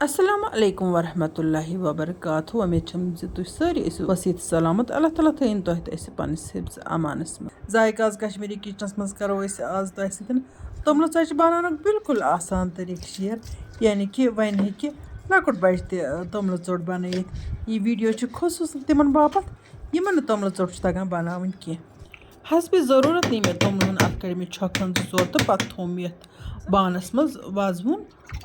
Assalamu alaikum warahmatullahi wabarakatuh. Umeed छम ज तुझ सारी वसीत सलामत अल्लाह ताला थैन तोह तस पन्निस हिफ्ज अमानस में जायकाज कश्मीरी किचनस मज करो आज तोह सतन तोमल च बनान बिल्कुल आसान तरीक शेयर यानी कि वन हे लकुट बच तोमल चोट बन यह वीडियो खसूस तिमन बापत यमन तोमल चोट तगान बनावन कह हसब ज़रूरत नी मे तोमलन अत कड़ मे छकन जोर तो पत थोम यथ बानस मज वजवुन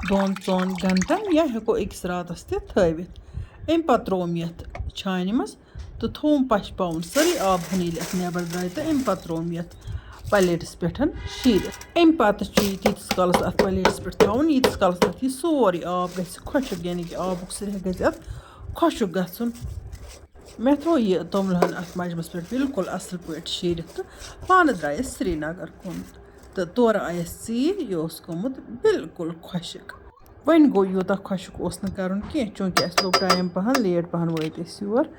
2-4 घंटन या हेको अकिस रातस थवित अम पत त्रोम यथ छान मज तो थोम पश पावन सारी आब हन नबर द्राय तो अम पत त्रोम यथ प्लेटस पे शीर अम पत तीस कालस अत प्लेटस पे थवन यीस कालस तथ यह सोरे आब ग खुशक यानी कि आबुक सर ग खुशक गन मे थो यह तोमलहन अत मजमस पे बिल्कुल असल पे शीर तो पान द्रायस श्रीनगर कुन तो तौर आयस चीर यह गोमुत बिल्कुल खुशक वन गो यूत खुशक कर चूँकि अस लोग टाइम पहन लेट पहन वत योर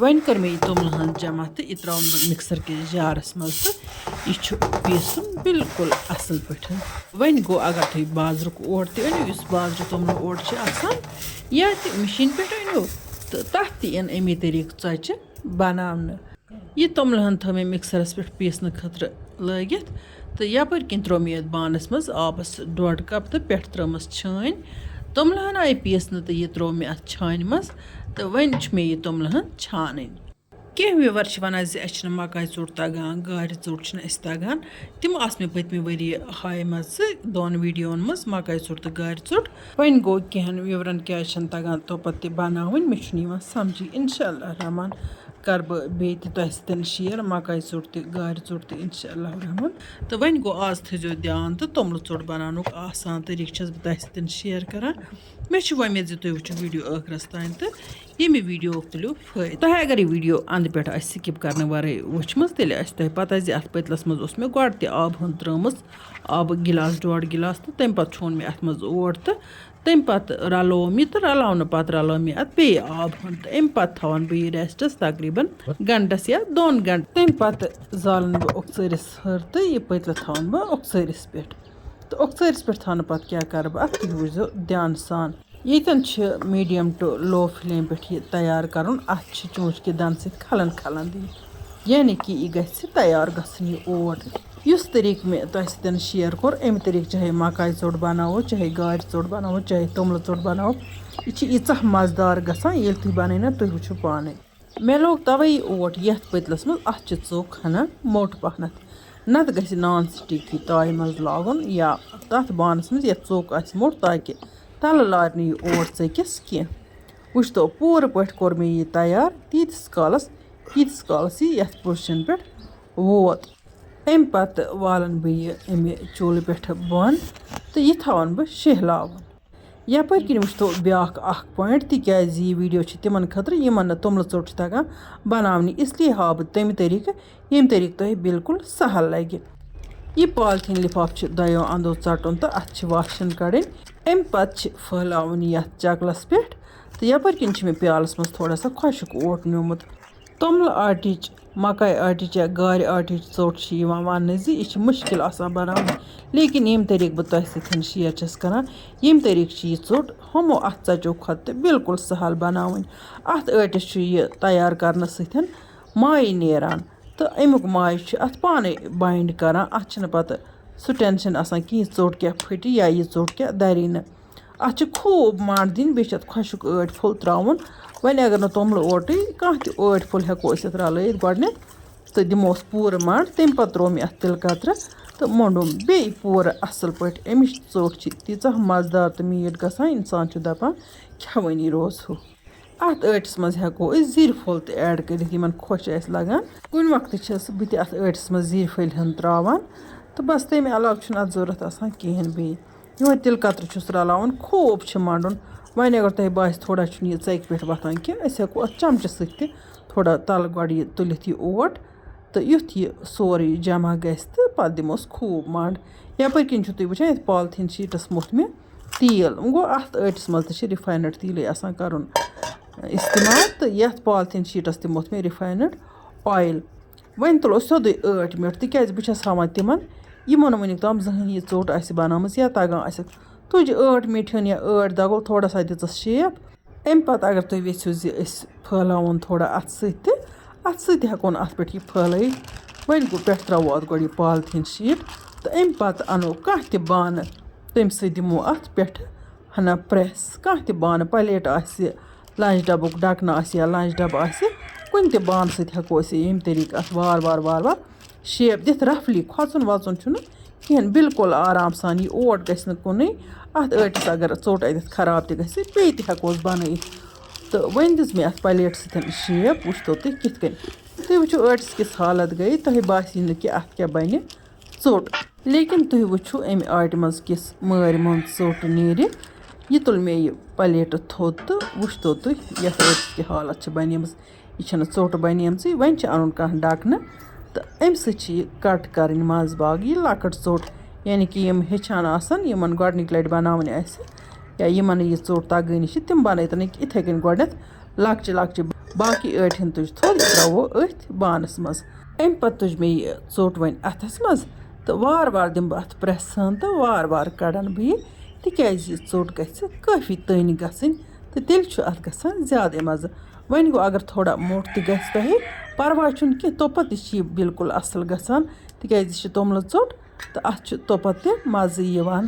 वन कर मे तोमलहन जमा तो यह त्रा मिक्सर के जारस मज तो यह पीसन बिल्कुल असल पे वन गो अगर तुम बाजरुक ओट तनो बाजर तोमल ओट या मशीन पे अनो तो तथ इन अमी तरीक चचे बनाने यह तोमलहन थो मे मिक्सरस पे पीसन खतर लगित तो यपर किन त्रो मे बानस मज आबस 1.5 कप तो पे त्रमस छान तोमलहन आई पीसन तो यह त्रो मे अत छान मज तो वन मे यह तोमलहन छान कह व्यूवर वन अस मकाई चोट तगान गार चोट तगान तम आस मे पतमे वरी हाय मज 2 वीडियोन मज मकाई चोट तो गार चोट वन गो कहन व्यूवरन क्या तगान तो पत बनावन मे समझी इंशाअल्लाह रहमान कर बे तह सतन शेयर मकाई चोट तो गार चोट तो इंशाअल्लाह रहमान तो वन गो आज थो ध्यान तो तोमल चोट बनानुक आसान तरीक बह तह सतन शेयर करान मे वमेद तुम वो वीडियो आखरस तान तो ये वीडियो तुलो फायद तह अगर यह वीडियो अंद पे स्किप करने वारे वुचम तेल तह पता अत पतलस मज मे गो आब हन त्रमस आब गिलास 1.5 गिलास तो तम पे छोन मे अत मज ओट तो तम पत रलोम यह तो रलावन पत रलो मे अत बे आब हन तो अम पे थवान बह रेस्टस तकरीबन घंटस या 2 घंटे तम पे जालन बह ओक्सरिस हर तो यह पतल थवान बह ओक्सरिस पे तो ओक्सरिस पे थान पत क्या कर बह अत वो ध्यान सान यतन मीडियम टू लो फ्लेम पे यह तैयार कर चूँच के दन सत खलन खलन दिन यानी कि यह गि तैयार गसन यह ओट इस तरीक मे तह सतन शेयर कोर अमि तरीक चाहे मकाई चोट बनावो चाहे गार चोट बनावो चाहे तोमल चोट बनावो यह यीचा मजदार गसान ये तुम बन तुम वो पाने मे लोग तवे ओट ये पतलस मज अत चोक हना मोट पहन नत ग नॉन स्टिक ताय मज लागन या तथ बानस मज ये चोक आ मोट ताकि तल लार यह ओट चकिस कह वो तो पूर पे कोर मे यह तैयार तीस कालस यह पोजिशन पे वोत अम पत वालन बह यह अमे चूल्ह पे बन तो यह थवान बह शहलावन यपर किन वो ब्या पॉइंट तिज यह वीडियो तिमन खतर यमन तोमल चोट तगान बनावनी इसलिए हाव बह तम तरीक यम तरीक तह बिल्कुल सहल लगे यह पॉलिथीन लिफाफ दो अंदो षटन तो अत वाशन कड़न अम पत फहलावन यथ चकलस पे तो यपर किन मे प्यालस मज थोड़ा सा खुशक ओट न्योमुत तोमल आटिच मकाई आटिच या गार आटिच चोट वन यह मुश्किल बनान लेकिन यम तरीक बह तह सतन शेयर करान यम तरीक यह चोट हमो अत षचो खत बिल्कुल सहल बनावन अत आटिस यह तैयार करने सतन माय नेरान तो अमुक माय अत पाने बाइंड करान अत पत सह टेंशन कहीं चोट क्या फट या यह चोट क्या दरी न अत खूब मांड दिन बे खुशक आट फुल त्रावन वन अगर न तोमल ओट कह आट फुल हेको रल गोडन तो दिमोस पूर मांड तम पे त्रो मे अत तिल कतर तो मोंडुम बे पूर असल पे अमिच चोट तीचा मजदार तो मीठ गसान इंसान दपान खवनी रोज हु अत आटिस मज हेको जीर फुल तो ऐड कर खुश लगान कुन वक्त बह अत आटिस मज जीर फल हन त्रावान तो बस तमें अलाव अत जरूरत कहें बे यो तिल कतर रलावन खूब मांडन वन अगर तह बास थोड़ा यह चक पे वथान कह हेको अत चमच सत थोड़ा तल गो यह तुलित यह ओट तो युथ यह सोरे जमा गस तो पे दिमोस खूब मांड यपर किन तुम वो ये पॉलिथीन शीटस मुथ मे तेल गो अत आटिस मज रिफाइनड तेल कर इस्तेमाल तो ये पॉलिथीन शीटस मुथ मे रिफाइनड ऑयल वन तुलो सोदे आट मिनट तिज बह हावान तिमन यमन वनिक तम जहन यह चोट बनाम या तगान تُج ٲٹھ میٖٹھیُن یا ٲٹھ دَگُل تھوڑا سا دِژَس شیپ اَمہِ پَتہٕ اگر تُہۍ یژھِو زِ أسۍ پھٲلاوُن تھوڑا اَتھٕ سۭتۍ تہِ ہٮ۪کون اَتھ پٮ۪ٹھ یہِ پھٲلٲیِتھ وۄنۍ گوٚو پٮ۪ٹھٕ ترٛاوو اَتھ گۄڈٕ یہِ پالتھیٖن شیٖٹ تہٕ اَمہِ پَتہٕ اَنو کانٛہہ تہِ بانہٕ تَمہِ سۭتۍ دِمو اَتھ پٮ۪ٹھٕ ہنا پرٛٮ۪س کانٛہہ تہِ بانہٕ پَلیٹ آسہِ لنٛچ ڈَبُک ڈَکنہٕ آسہِ یا لنٛچ ڈَبہٕ آسہِ کُنہِ تہِ بانہٕ سۭتۍ ہٮ۪کو أسۍ ییٚمہِ طریٖقہٕ اَتھ وارٕ شیپ دِتھ رَفلی کھۄژُن وۄژُن چھُنہٕ کِہیٖنۍ بِلکُل آرام سان یہِ اوٹ گژھِ نہٕ کُنُے اَتھ ٲٹِس اگر ژوٚٹ اَتٮ۪تھ خراب تہِ گژھِ بیٚیہِ تہِ ہٮ۪کوس بَنٲیِتھ تہٕ وۄنۍ دِژ مےٚ اَتھ پَلیٹ سۭتۍ شیپ وٕچھتو تُہۍ کِتھ کٔنۍ تُہۍ وٕچھِو ٲٹِس کِژھ حالت گٔے تۄہہِ باسہِ نہٕ کہِ اَتھ کیٛاہ بَنہِ ژوٚٹ لیکِن تُہۍ وٕچھِو اَمہِ آٹہِ منٛز کِژھ مٲرۍ منٛز ژوٚٹ نیرِ یہِ تُل مےٚ یہِ پَلیٹہٕ تھوٚد تہٕ وٕچھتو تُہۍ یَتھ ٲٹِس کیٛاہ حالت چھِ بَنیمٕژ یہِ چھَنہٕ ژوٚٹ بَنیمژٕے وۄنۍ چھِ اَنُن کانٛہہ ڈَکنہٕ تہٕ اَمہِ سۭتۍ چھِ یہِ کَٹ کَرٕنۍ منٛزٕ باگ یہِ لۄکٕٹ ژوٚٹ یعنی کہِ یِم ہیٚچھان آسَن یِمَن گۄڈنِکۍ لَٹہِ بَناوٕنۍ آسہِ یا یِمَن نہٕ یہِ ژوٚٹ تَگٲنی چھِ تِم بَنٲیتَنٕکۍ یِتھَے کٔنۍ گۄڈنٮ۪تھ لۄکچہِ باقٕے ٲٹۍ ہِنٛد تُج تھوٚد یہِ ترٛاوو أتھۍ بانَس منٛز اَمہِ پَتہٕ تُج مےٚ یہِ ژوٚٹ وۄنۍ اَتھَس منٛز تہٕ وارٕ دِمہٕ بہٕ اَتھ پرٛٮ۪س ہن تہٕ وارٕ کَڑان بہٕ یہِ تِکیٛازِ یہِ ژوٚٹ گژھِ کٲفی تٔنۍ گژھٕنۍ تہٕ تیٚلہِ چھُ اَتھ گژھان زیادَے مَزٕ وۄنۍ گوٚو اگر تھوڑا موٚٹ تہِ گژھِ تۄہہِ پَرواے چھُنہٕ کینٛہہ توٚپَتہٕ تہِ چھِ یہِ بِلکُل اَصٕل گژھان تِکیٛازِ یہِ چھِ توٚملہٕ ژوٚٹ تہٕ اَتھ چھُ توٚپَتہٕ تہِ مَزٕ یِوان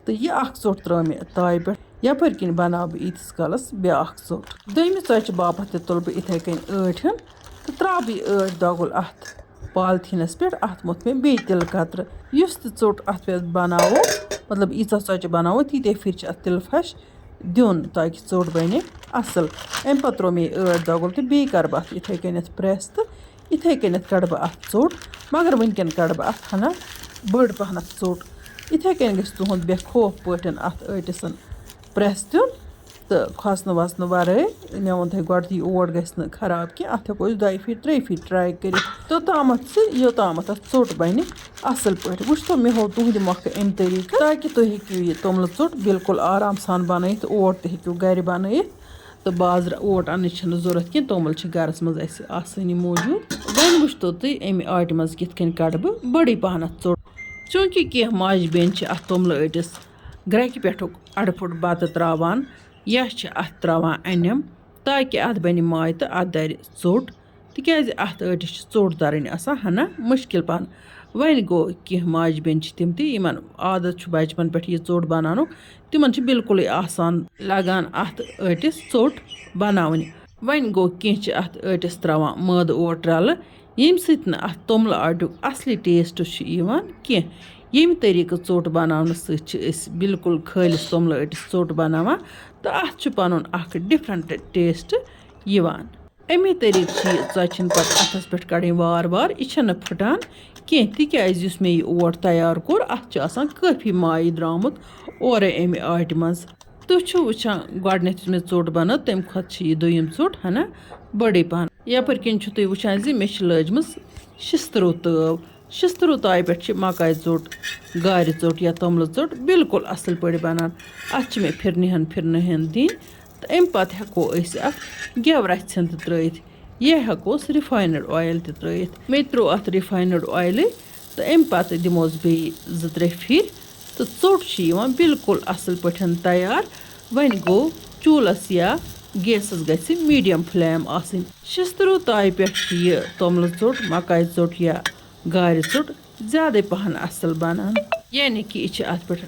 تہٕ یہِ اَکھ ژوٚٹ ترٛٲو مےٚ تایہِ پٮ۪ٹھ یَپٲرۍ کِنۍ بَناو بہٕ ییٖتِس کالَس بیٛاکھ ژوٚٹ دوٚیمہِ ژۄچہِ باپَتھ تہِ تُلہٕ بہٕ یِتھَے کٔنۍ ٲٹھ ہن تہٕ ترٛاو بہٕ یہِ ٲٹھ دۄگُل اَتھ پالتھیٖنَس پٮ۪ٹھ اَتھ موٚتھ مےٚ بیٚیہِ تِلہٕ قطرٕ یُس تہِ ژوٚٹ اَتھ پٮ۪ٹھ بَناوو مطلب ییٖژاہ ژۄچہِ بَناوو تیٖتیٛاہ پھِرِ چھِ اَتھ تِلہٕ پھَش دیُن تاکہِ ژوٚٹ بَنہِ اَصٕل اَمہِ پَتہٕ ترٛوو مےٚ یہِ ٲٹھ دۄگُل تہٕ بیٚیہِ کَرٕ بہٕ اَتھ یِتھَے کٔنٮ۪تھ پرٛٮ۪س تہٕ یِتھَے کٔنٮ۪تھ کَڑٕ بہٕ اَتھ ژوٚٹ مگر وٕنۍکٮ۪ن کَڑٕ بہٕ اَتھ ہنا بٔڑ پَہنَتھ ژوٚٹ یِتھَے کٔنۍ گژھِ تُہُنٛد بے خوف پٲٹھۍ اَتھ ٲٹِسَن پرٛٮ۪س دیُن تہٕ کھۄژنہٕ وَژنہٕ وَرٲے مےٚ ووٚن تۄہہِ گۄڈٕ یہِ اوٹ گژھِ نہٕ خراب کینٛہہ اَتھ ہٮ۪کو أسۍ 2 پھِرِ 3 پھِرِ ٹرٛاے کٔرِتھ توٚتامَتھ یوٚتامَتھ اَتھ ژوٚٹ بَنہِ اَصٕل پٲٹھۍ وٕچھتو مےٚ ہوو تُہنٛدِ مۄکھٕ اَمہِ طریٖقہٕ تاکہِ تُہۍ ہیٚکِو یہِ توٚملہٕ ژوٚٹ بِلکُل آرام سان بَنٲیِتھ اوٹ تہِ ہیٚکِو گَرِ بَنٲیِتھ تہٕ بازرٕ اوٹ اَننٕچ چھَنہٕ ضوٚرَتھ کینٛہہ توٚمُل چھِ گَرَس منٛز اَسہِ آسٲنی موٗجوٗد وۄنۍ وٕچھتو تُہۍ اَمہِ آٹہِ منٛز کِتھ کٔنۍ کَڑٕ بہٕ بٔڑٕے پَہنَتھ ژوٚٹ چوٗنٛکہِ کینٛہہ ماجہِ بیٚنہِ چھِ اَتھ توٚملہٕ ٲٹِس گرٛٮ۪کہِ پٮ۪ٹھُک اَڑٕ پھُٹ بَتہٕ ترٛاوان یا چھِ اَتھ ترٛاوان اَنٮ۪م تاکہِ اَتھ بَنہِ ماے تہٕ اَتھ دَرِ ژوٚٹ تِکیٛازِ اَتھ ٲٹِس چھِ ژوٚٹ دَرٕنۍ آسان ہنا مُشکِل پَہن وۄنۍ گوٚو کینٛہہ ماجہِ بیٚنہِ چھِ تِم تہِ یِمَن عادت چھُ بَچپَن پٮ۪ٹھ یہِ ژوٚٹ بَناونُک تِمَن چھِ بِلکُلٕے آسان لَگان اَتھ ٲٹِس ژوٚٹ بَناوٕنۍ وۄنۍ گوٚو کینٛہہ چھِ اَتھ ٲٹِس ترٛاوان مٲدٕ اوٹ رَلہٕ ییٚمہِ سۭتۍ نہٕ اَتھ توٚملہٕ آٹیُک اَصلی ٹیسٹ چھُ یِوان کینٛہہ ییٚمہِ طریٖقہٕ ژوٚٹ بَناونہٕ سۭتۍ چھِ أسۍ بِلکُل خٲلِص توٚملہٕ ٲٹِس ژوٚٹ بَناوان تہٕ اَتھ چھُ پَنُن اَکھ ڈِفرَنٹ ٹیسٹ یِوان اَمے طریٖقہٕ چھِ یہِ ژۄچہِ ہِنۍ پَتہٕ اَتھَس پٮ۪ٹھ کَڑٕنۍ وارٕ یہِ چھَنہٕ پھٕٹان کینٛہہ تِکیٛازِ یُس مےٚ یہِ اوٹ تیار کوٚر اَتھ چھُ آسان کٲفی مایہِ درٛامُت اورَے اَمہِ آٹہِ منٛز تُہۍ چھُو وٕچھان گۄڈٕنٮ۪تھ یُس مےٚ ژوٚٹ بَنٲو تَمہِ کھۄتہٕ چھِ یہِ دوٚیِم ژوٚٹ ہنا بٔڑٕے پَہَن یَپٲرۍ کِنۍ چھُو تُہۍ وٕچھان زِ مےٚ چھِ لٲجمٕژ شِستروٗ شِستروٗ تایہِ پٮ۪ٹھ چھِ مَکاے ژوٚٹ گارِ ژوٚٹ یا توٚملہٕ ژوٚٹ بِلکُل اَصٕل پٲٹھۍ بَنان اَتھ چھِ مےٚ پھِرنہٕ ہن دِنۍ تہٕ اَمہِ پَتہٕ ہٮ۪کو أسۍ اَتھ گٮ۪و رَژھِ ہن تہِ ترٛٲیِتھ یا ہٮ۪کوس رِفاینٕڈ اویِل تہِ ترٛٲیِتھ مےٚ تہِ ترٛوو اَتھ رِفاینٕڈ اویلٕے تہٕ اَمہِ پَتہٕ دِموس بیٚیہِ 2-3 پھِرِ تہٕ ژوٚٹ چھِ یِوان بِلکُل اَصٕل پٲٹھۍ تیار وۄنۍ گوٚو چوٗلَس یا گیسَس گژھِ میٖڈیَم فٕلیم آسٕنۍ شِستروٗ تایہِ پٮ۪ٹھ چھِ یہِ توٚملہٕ ژوٚٹ مَکاے ژوٚٹ یا گارِ ژوٚٹ زیادَے پَہَن اَصٕل بَنان یعنی کہِ یہِ چھِ اَتھ پٮ۪ٹھ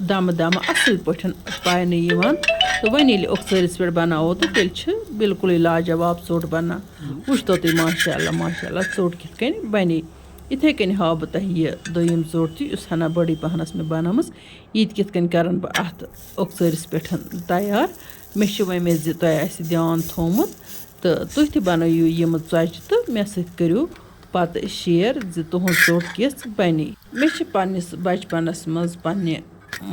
دَمہٕ اَصٕل پٲٹھۍ پاینہٕ یِوان تہٕ وۄنۍ ییٚلہِ اوٚکژٲرِس پٮ۪ٹھ بَناوو تہٕ تیٚلہِ چھِ بِلکُلٕے لاجواب ژوٚٹ بَنان وٕچھتو تُہۍ ماشاء اللہ ژوٚٹ کِتھ کٔنۍ بَنے یِتھَے کٔنۍ ہاو بہٕ تۄہہِ یہِ دوٚیِم ژوٚٹ تہِ یُس ہنا بٔڑٕے پَہنَس مےٚ بَنٲومٕژ یہِ تہِ کِتھ کٔنۍ کَرَن بہٕ اَتھ اوٚکژٲرِس پٮ۪ٹھ تیار مےٚ چھِ وۄنۍ زِ تۄہہِ آسہِ دھیان تھوٚمُت تہٕ تُہۍ تہِ بَنٲیِو یِمہٕ ژۄچہِ تہٕ مےٚ سۭتۍ کٔرِو پَتہٕ شِیر زِ تُہُنٛد ژوٚٹ کِژھ بَنے مےٚ چھِ پنٛنِس بَچپَنَس منٛز پنٛنہِ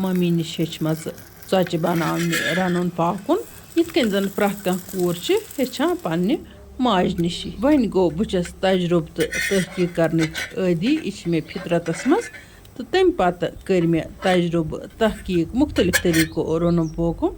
مٔمی نِش ہیٚچھمَژٕ ژۄچہِ بَناونہِ رَنُن پاکُن یِتھ کٔنۍ زَن پرٛٮ۪تھ کانٛہہ کوٗر چھِ ہیٚچھان پنٛنہِ ماجہِ نِشی وۄنۍ گوٚو بہٕ چھَس تَجرُبہٕ تہٕ تحقیٖق کَرنٕچ عٲدی یہِ چھِ مےٚ فِطرَتَس منٛز تہٕ تَمہِ پَتہٕ کٔرۍ مےٚ تَجرُبہٕ تحقیٖق مُختٔلِف طٔریٖقو روٚنُم پوکُم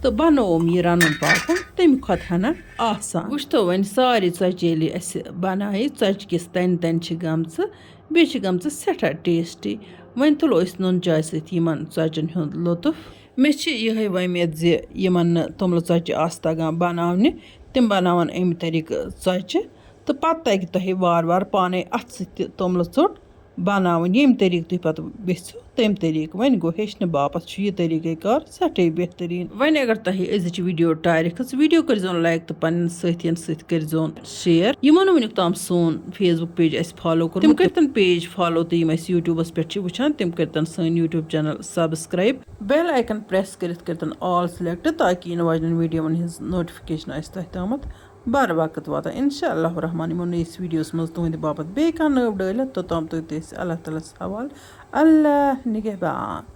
تہٕ بَنووُم یہِ رَنُن پاکُن تَمہِ کھۄتہٕ ہنا آسان وٕچھتو وۄنۍ سارے ژۄچہِ ییٚلہِ اَسہِ بَنایہِ ژۄچہِ کِژھ تَنہِ چھِ گٔمژٕ بیٚیہِ چھِ گٔمژٕ سٮ۪ٹھاہ ٹیسٹی وۄنۍ تُلو أسۍ نُن چاے سۭتۍ یِمَن ژۄچَن ہُنٛد لُطُف मे छ यही वमेद ज यमन तोमल ژۄچہِ आस तगन बनावने तिम बनावन अमि तरीके ژۄچہِ तो पत्त तगि तोहे वार वार पाने अथ सि तोमल ژोट बनावन यम तरीके तुह पत वेछो तम तरीके वन गो हेचने बापत यह तरीके कार सठे बेहतरीन वन अगर तोहे अजिच वीडियो टारिक वीडियो कर लाइक तो पन्न साथियन सत कर शेयर यमो नुक ताम सोन फेसबुक पेज अस फॉलो कर तिम करतन पेज फॉलो तो यम यूट्यूबस पे वुचान तिम करतन सन YouTube channel subscribe bell icon press करतन ऑल सिलेक्ट ताकि इन वाजन वीडियो हिंस नोटिफिकेशन आस तह तामत बार वक्त वाता इंशाअल्लाह रहमान यमो नईस वीडियोस मज तुहद बापत बे कह नव डालित तोताम तुह अल्लाह ताला हवाल अल्लाह निगहबान।